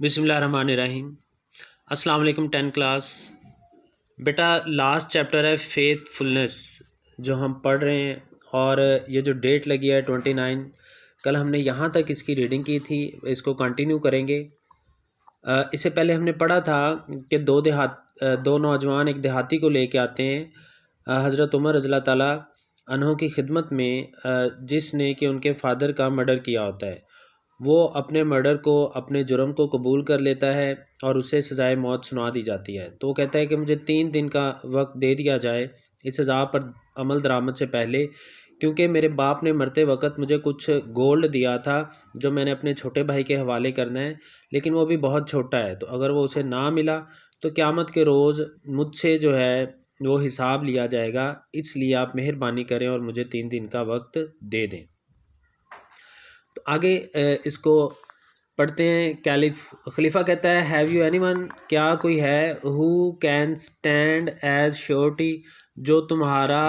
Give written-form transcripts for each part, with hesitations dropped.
बिस्मिल्लाहिर्रहमानिर्रहीम। अस्सलाम वालेकुम 10 क्लास। बेटा लास्ट चैप्टर है फेथफुलनेस जो हम पढ़ रहे हैं, और ये जो डेट लगी है 29, कल हमने यहाँ तक इसकी रीडिंग की थी, इसको कंटिन्यू करेंगे। इससे पहले हमने पढ़ा था कि दो नौजवान एक देहाती को लेके आते हैं हज़रत उमर रज़ियल्लाहु ताला अन्हो की खिदमत में, जिसने कि उनके फादर का मर्डर किया होता है। वो अपने मर्डर को, अपने जुर्म को कबूल कर लेता है और उसे सज़ाए मौत सुना दी जाती है। तो वो कहता है कि मुझे 3 दिन का वक्त दे दिया जाए इस सज़ा पर अमल दरामद से पहले, क्योंकि मेरे बाप ने मरते वक्त मुझे कुछ गोल्ड दिया था जो मैंने अपने छोटे भाई के हवाले करना है, लेकिन वो भी बहुत छोटा है, तो अगर वो उसे ना मिला तो क़यामत के रोज़ मुझसे जो है वो हिसाब लिया जाएगा, इसलिए आप मेहरबानी करें और मुझे 3 दिन का वक्त दे दें। तो आगे इसको पढ़ते हैं। खलीफा कहता है, हैव यू एनीवन, क्या कोई है, who can stand as surety, जो तुम्हारा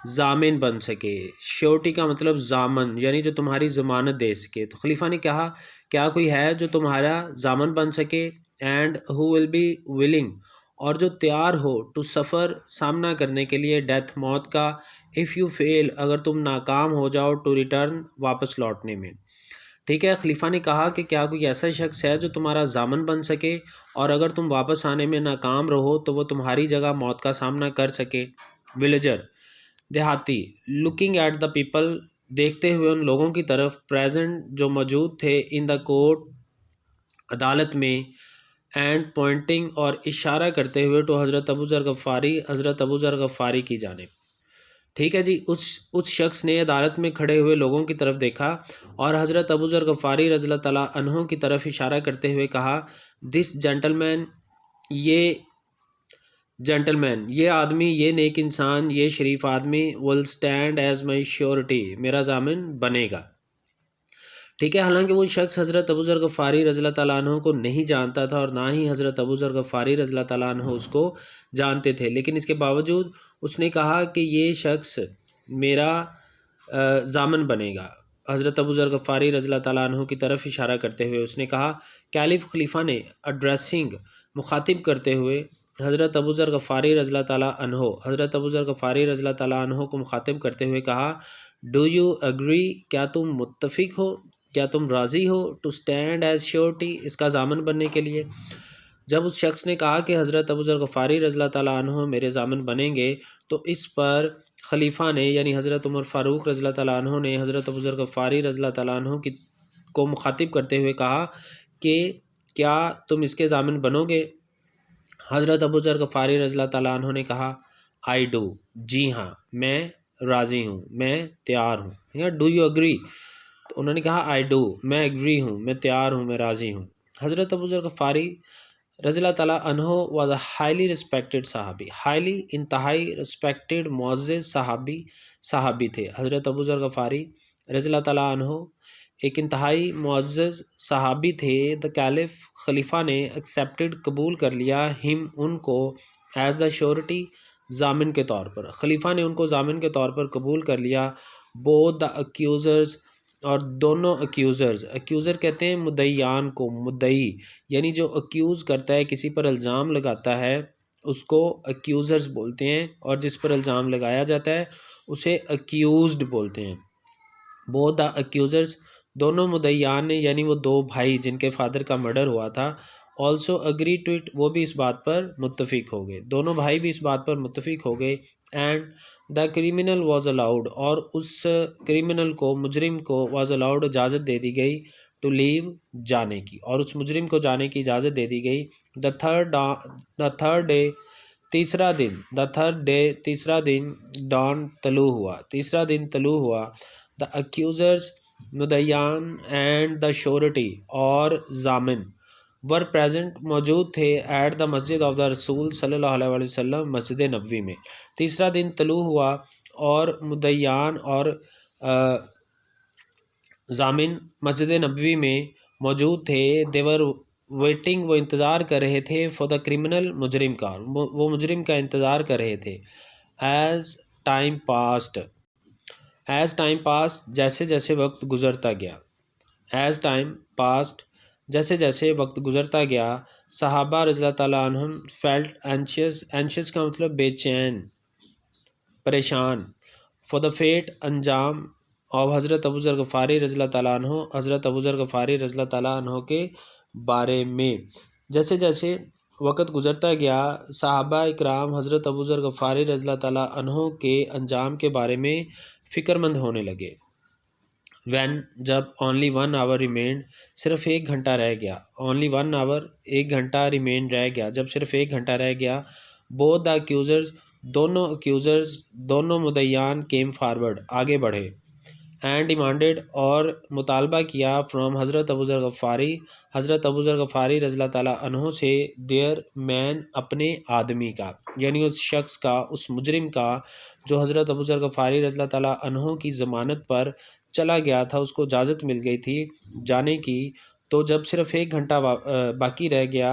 जामिन बन सके। श्योरिटी का मतलब जामन, यानी जो तुम्हारी ज़मानत दे सके। तो खलीफा ने कहा, क्या कोई है जो तुम्हारा जामन बन सके, and who will be willing, और जो तैयार हो, टू सफ़र, सामना करने के लिए, डेथ, मौत का, इफ़ यू फेल, अगर तुम नाकाम हो जाओ, टू रिटर्न, वापस लौटने में। ठीक है। खलीफा ने कहा कि क्या कोई ऐसा शख्स है जो तुम्हारा जामन बन सके, और अगर तुम वापस आने में नाकाम रहो तो वो तुम्हारी जगह मौत का सामना कर सके। विलेजर, देहाती, लुकिंग एट द पीपल, देखते हुए उन लोगों की तरफ, प्रेजेंट, जो मौजूद थे, इन द कोर्ट, अदालत में, एंड पॉइंटिंग, और इशारा करते हुए, टू हज़रत अबू ज़र गफ़ारी, हज़रत अबू ज़र गफ़ारी की जानिब। ठीक है जी। उस शख्स ने अदालत में खड़े हुए लोगों की तरफ देखा और हज़रत अबू ज़र गफ़ारी रज़ियल्लाहु ताला अन्हु की तरफ इशारा करते हुए कहा, दिस जेंटलमैन, ये आदमी, ये नेक इंसान, ये शरीफ आदमी, will stand as my surety, मेरा जामिन बनेगा। ठीक है। हालांकि वो शख्स हज़रत अबू ज़र गफ़ारी रज़ियल्लाहु ताला अन्हु को नहीं जानता था, और ना ही हज़रत अबू ज़र गफ़ारी रज़ियल्लाहु ताला अन्हु उसको जानते थे, लेकिन इसके बावजूद उसने कहा कि ये शख्स मेरा जामन बनेगा। हज़रत अबू ज़र गफ़ारी रज़ियल्लाहु ताला अन्हु की तरफ इशारा करते हुए उसने कहा, खलीफा ने एड्रेसिंग, मुखातिब करते हुए, हज़रत अबू ज़र गफ़ारी रज़ियल्लाहु ताला अन्हु, हज़रत अबू ज़र गफ़ारी रज़ियल्लाहु ताला अन्हु को मुखातिब करते हुए कहा, डू यू एग्री, क्या तुम मुत्तफ़िक हो, क्या तुम राज़ी हो, टू स्टैंड एज श्योरिटी, इसका जामन बनने के लिए। जब उस शख्स ने कहा कि हज़रत अबू ज़र गफ़ारी रज़ियल्लाहु ताला अन्हु मेरे जामन बनेंगे, तो इस पर खलीफा ने, यानी हज़रत उमर फ़ारूक रज़ियल्लाहु ताला अन्हु ने हज़रत अबू ज़र गफ़ारी रज़ियल्लाहु ताला अन्हु को मुखातिब करते हुए कहा कि क्या तुम इसके जामिन बनोगे। हज़रत अबू ज़र गफ़ारी रज़ियल्लाहु ताला अन्हु ने कहा, आई डू, जी हाँ, मैं राज़ी हूँ, मैं तैयार हूँ। या डू यू एग्री, तो उन्होंने कहा, आई डू, मैं एग्री हूँ, मैं तैयार हूँ, मैं राज़ी हूँ। हज़रत अबू ज़र गफ़ारी रज़ियल्लाहु ताला अन्हु वाज अ हाईली रिस्पेक्टेड सहाबी, हाईली, इंतहाई रिस्पेक्टेड, मुअज़्ज़ज़ सहाबी थे। हज़रत अबू ज़र गफ़ारी रज़ियल्लाहु ताला अन्हु एक इंतहाई मुअज़्ज़ज़ सहाबी थे। द कैलिफ, खलीफा ने, एक्सेप्टेड, कबूल कर लिया, हिम, उनको, एज़ द श्योरिटी, जामिन के तौर पर। खलीफा ने उनको जामिन के तौर पर कबूल कर लिया। बोथ द अक्यूज़र्स, और दोनों अक्यूज़र कहते हैं मुद्दईयान को, मुद्दई यानी जो अक्यूज़ करता है, किसी पर इल्ज़ाम लगाता है, उसको अक्यूज़र्स बोलते हैं, और जिस पर इल्ज़ाम लगाया जाता है उसे अक्यूज़्ड बोलते हैं। बोथ द अक्यूज़र्स, दोनों मुद्दईयान ने, यानी वो दो भाई जिनके फादर का मर्डर हुआ था, ऑल्सो अग्री टू इट, वो भी इस बात पर मुत्तफ़िक हो गए, दोनों भाई भी इस बात पर मुत्तफ़िक हो गए। And the criminal was allowed, और उस क्रिमिनल को, मुजरिम को, वॉज अलाउड, इजाज़त दे दी गई, टू लीव, जाने की, और उस मुजरिम को जाने की इजाज़त दे दी गई। द थर्ड डे, तीसरा दिन, डॉन, तलू हुआ, तीसरा दिन तलू हुआ। द अक्यूज़र्स, मुद्दईयान, एंड द श्योरिटी, और जामिन, वर प्रेजेंट, मौजूद थे, एट द मस्जिद ऑफ द रसूल सल्लल्लाहु अलैहि वसल्लम, मस्जिद नबवी में। तीसरा दिन तलू हुआ और मुद्दईयान और जामिन मस्जिद नबवी में मौजूद थे। देवर वेटिंग, वो इंतज़ार कर रहे थे, फॉर द क्रिमिनल, मुजरिम का, वो मुजरिम का इंतज़ार कर रहे थे। एज़ टाइम पास्ट, जैसे जैसे वक्त गुज़रता गया। एज़ टाइम पास्ट, जैसे जैसे वक्त गुजरता गया सहाबा रज़ियल्लाहु ताला अन्हुम फेल्ट एंशियस, एंशियस का मतलब बेचैन, परेशान, फॉर द फेट अंजाम और हज़रत अबू ज़र गफ़ारी रज़ियल्लाहु ताला अन्हु, हज़रत अबू ज़र गफ़ारी रज़ियल्लाहु ताला अन्हु के बारे में। जैसे जैसे वक़्त गुज़रता गया सहाबा इकराम हज़रत अबू ज़र गफ़ारी रज़ियल्लाहु ताला अन्हु के अंजाम के बारे में फ़िक्रमंद होने लगे। वैन जब ओनली 1 आवर रिमेंड, सिर्फ 1 घंटा रह गया, ओनली 1 आवर 1 घंटा रिमेंड रह गया, जब सिर्फ 1 घंटा रह गया, बोथ द अक्यूज़र्स, दोनों अक्यूज़र्स, दोनों मुद्दईयान केम फारवर्ड, आगे बढ़े, एंड डिमांडेड और मुतालबा किया फ्रॉम हज़रत अबू ज़र गफ़ारी, हज़रत अबू ज़र गफ़ारी रज़ियल्लाहु ताला अन्हु से, देयर मैन, अपने आदमी का, यानी उस शख्स का, उस मुजरिम का जो हज़रत अबू ज़र गफ़ारी रज़ियल्लाहु ताला अन्हु की ज़मानत पर चला गया था, उसको इजाज़त मिल गई थी जाने की। तो जब सिर्फ 1 घंटा बाकी रह गया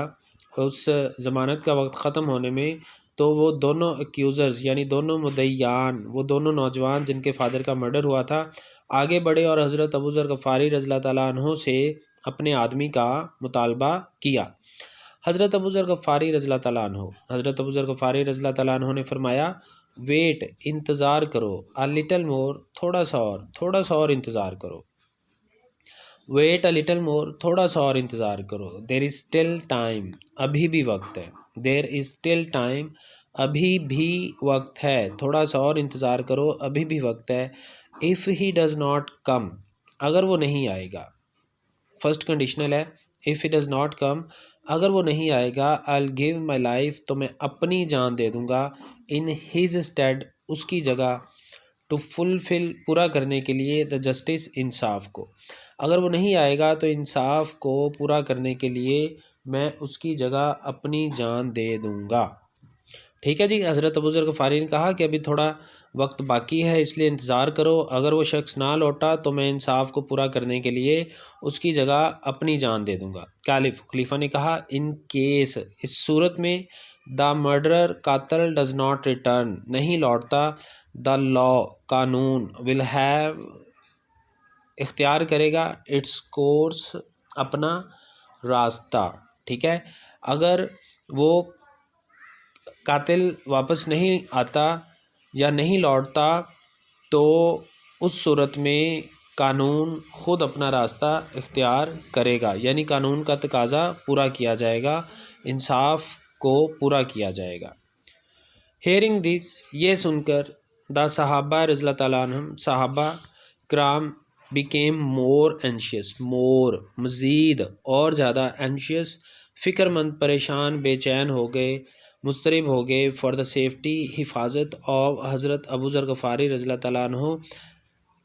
उस ज़मानत का वक्त ख़त्म होने में, तो वो दोनों अक्यूज़र्स यानी दोनों मुद्दईयान, वो दोनों नौजवान जिनके फादर का मर्डर हुआ था, आगे बढ़े और हज़रत अबू ज़र गफ़ारी रज़ियल्लाहु ताला अन्हु से अपने आदमी का मुतालबा किया। हज़रत अबू ज़र गफ़ारी रज़ियल्लाहु ताला अन्हु, हज़रत अबू ज़र गफ़ारी रज़ियल्लाहु ताला अन्हु ने फरमाया, वेट, इंतज़ार करो, अ लिटल मोर, थोड़ा सा और इंतज़ार करो, वेट अ लिटल मोर, थोड़ा सा और इंतज़ार करो, देर इज़ स्टिल टाइम, अभी भी वक्त है, देर इज़ स्टिल टाइम, अभी भी वक्त है, थोड़ा सा और इंतज़ार करो, अभी भी वक्त है। If he does not come, अगर वो नहीं आएगा, फर्स्ट कंडीशनल है, if he does not come, अगर वो नहीं आएगा, I will give my life, तो मैं अपनी जान दे दूँगा, इन हिज स्टेड, उसकी जगह, टू फुलफिल, पूरा करने के लिए, द जस्टिस, इंसाफ को। अगर वो नहीं आएगा तो इंसाफ को पूरा करने के लिए मैं उसकी जगह अपनी जान दे दूँगा। ठीक है जी। हज़रत अबू ज़र गफ़ारी ने कहा कि अभी थोड़ा वक्त बाकी है, इसलिए इंतज़ार करो, अगर वो शख्स ना लौटा तो मैं इंसाफ को पूरा करने के लिए उसकी जगह अपनी जान दे दूँगा। खलीफा ने कहा, इन केस, इस सूरत में, द मर्डरर, कातल, डज़ नॉट रिटर्न, नहीं लौटता, द लॉ, कानून, विल हैव, इख्तियार करेगा, इट्स कोर्स, अपना रास्ता। ठीक है, अगर वो कातिल वापस नहीं आता या नहीं लौटता तो उस सूरत में कानून ख़ुद अपना रास्ता इख्तियार करेगा, यानी कानून का तकाज़ा पूरा किया जाएगा, इंसाफ को पूरा किया जाएगा। हेयरिंग दिस, ये सुनकर, द सहाबा रज़ियल्लाहु ताला अन्हुम, सहाबा कराम बिकेम मोर एंशियस, मोर, मज़ीद और ज़्यादा, एंशियस, फ़िक्रमंद, परेशान, बेचैन हो गए, मुस्तरिब हो गए, फॉर द सेफ्टी, हिफाजत ऑफ हज़रत अबू ज़र गफ़ारी रज़ियल्लाहु ताला अन्हु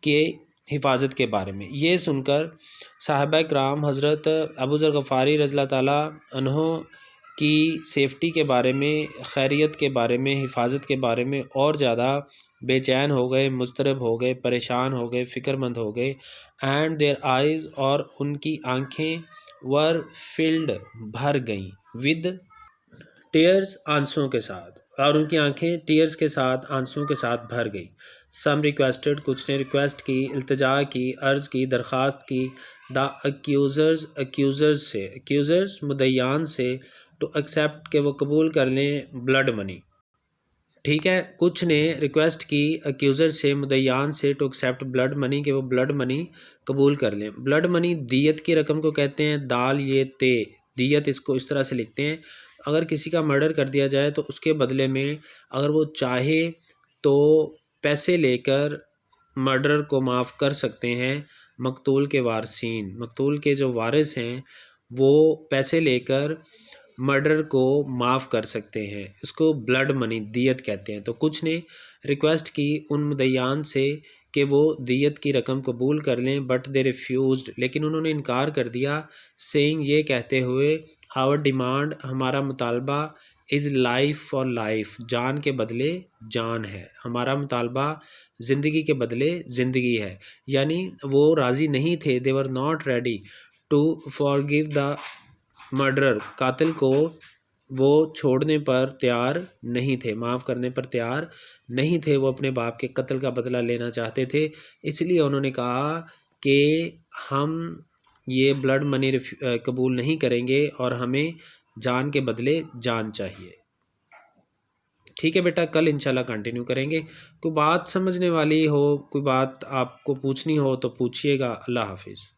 के हिफाजत के बारे में। ये सुनकर साहबा कराम हज़रत अबू ज़र गफ़ारी रज़ियल्लाहु ताला अन्हु की सेफ्टी के बारे में, खैरियत के बारे में, हिफाजत के बारे में और ज़्यादा बेचैन हो गए, मुस्तरब हो गए, परेशान हो गए, फ़िक्रमंद हो गए। एंड देयर आइज़, और उनकी आँखें, वर फिल्ड, भर गईं, विद टीयर्स, आंसुओं के साथ, और उनकी आंखें टीयर्स के साथ, आंसुओं के साथ भर गई। सम रिक्वेस्टेड, कुछ ने रिक्वेस्ट की, इल्तिजा की, अर्ज़ की, दरख्वास्त की, द अक्यूज़र्स, अक्यूज़र्स से, अक्यूज़र्स मुद्दईयान से, टू एक्सेप्ट, के वो कबूल कर लें, ब्लड मनी। ठीक है, कुछ ने रिक्वेस्ट की अक्यूज़र से, मुद्दईयान से, टू एक्सेप्ट ब्लड मनी, के वो ब्लड मनी कबूल कर लें। ब्लड मनी दियत की रकम को कहते हैं, दाल ये ते, दियत इसको इस तरह से लिखते हैं, अगर किसी का मर्डर कर दिया जाए तो उसके बदले में अगर वो चाहे तो पैसे लेकर मर्डर को माफ़ कर सकते हैं। मकतूल के वारसीन, मकतूल के जो वारिस हैं वो पैसे लेकर मर्डर को माफ़ कर सकते हैं, इसको ब्लड मनी, दियत कहते हैं। तो कुछ ने रिक्वेस्ट की उन मुद्दईयान से कि वो दियत की रकम कबूल कर लें, बट दे रिफ्यूज़ड, लेकिन उन्होंने इनकार कर दिया, सेइंग, ये कहते हुए, आवर डिमांड, हमारा मुतालबा, इज़ लाइफ फॉर लाइफ, जान के बदले जान है, हमारा मुतालबा ज़िंदगी के बदले ज़िंदगी है। यानी वो राज़ी नहीं थे, they were not ready to forgive the murderer, कातिल को वो छोड़ने पर तैयार नहीं थे, माफ़ करने पर तैयार नहीं थे, वो अपने बाप के कत्ल का बदला लेना चाहते थे। इसलिए उन्होंने कहा कि हम ये ब्लड मनी कबूल नहीं करेंगे और हमें जान के बदले जान चाहिए। ठीक है बेटा, कल इंशाल्लाह कंटिन्यू करेंगे। कोई बात समझने वाली हो, कोई बात आपको पूछनी हो तो पूछिएगा। अल्लाह हाफिज़।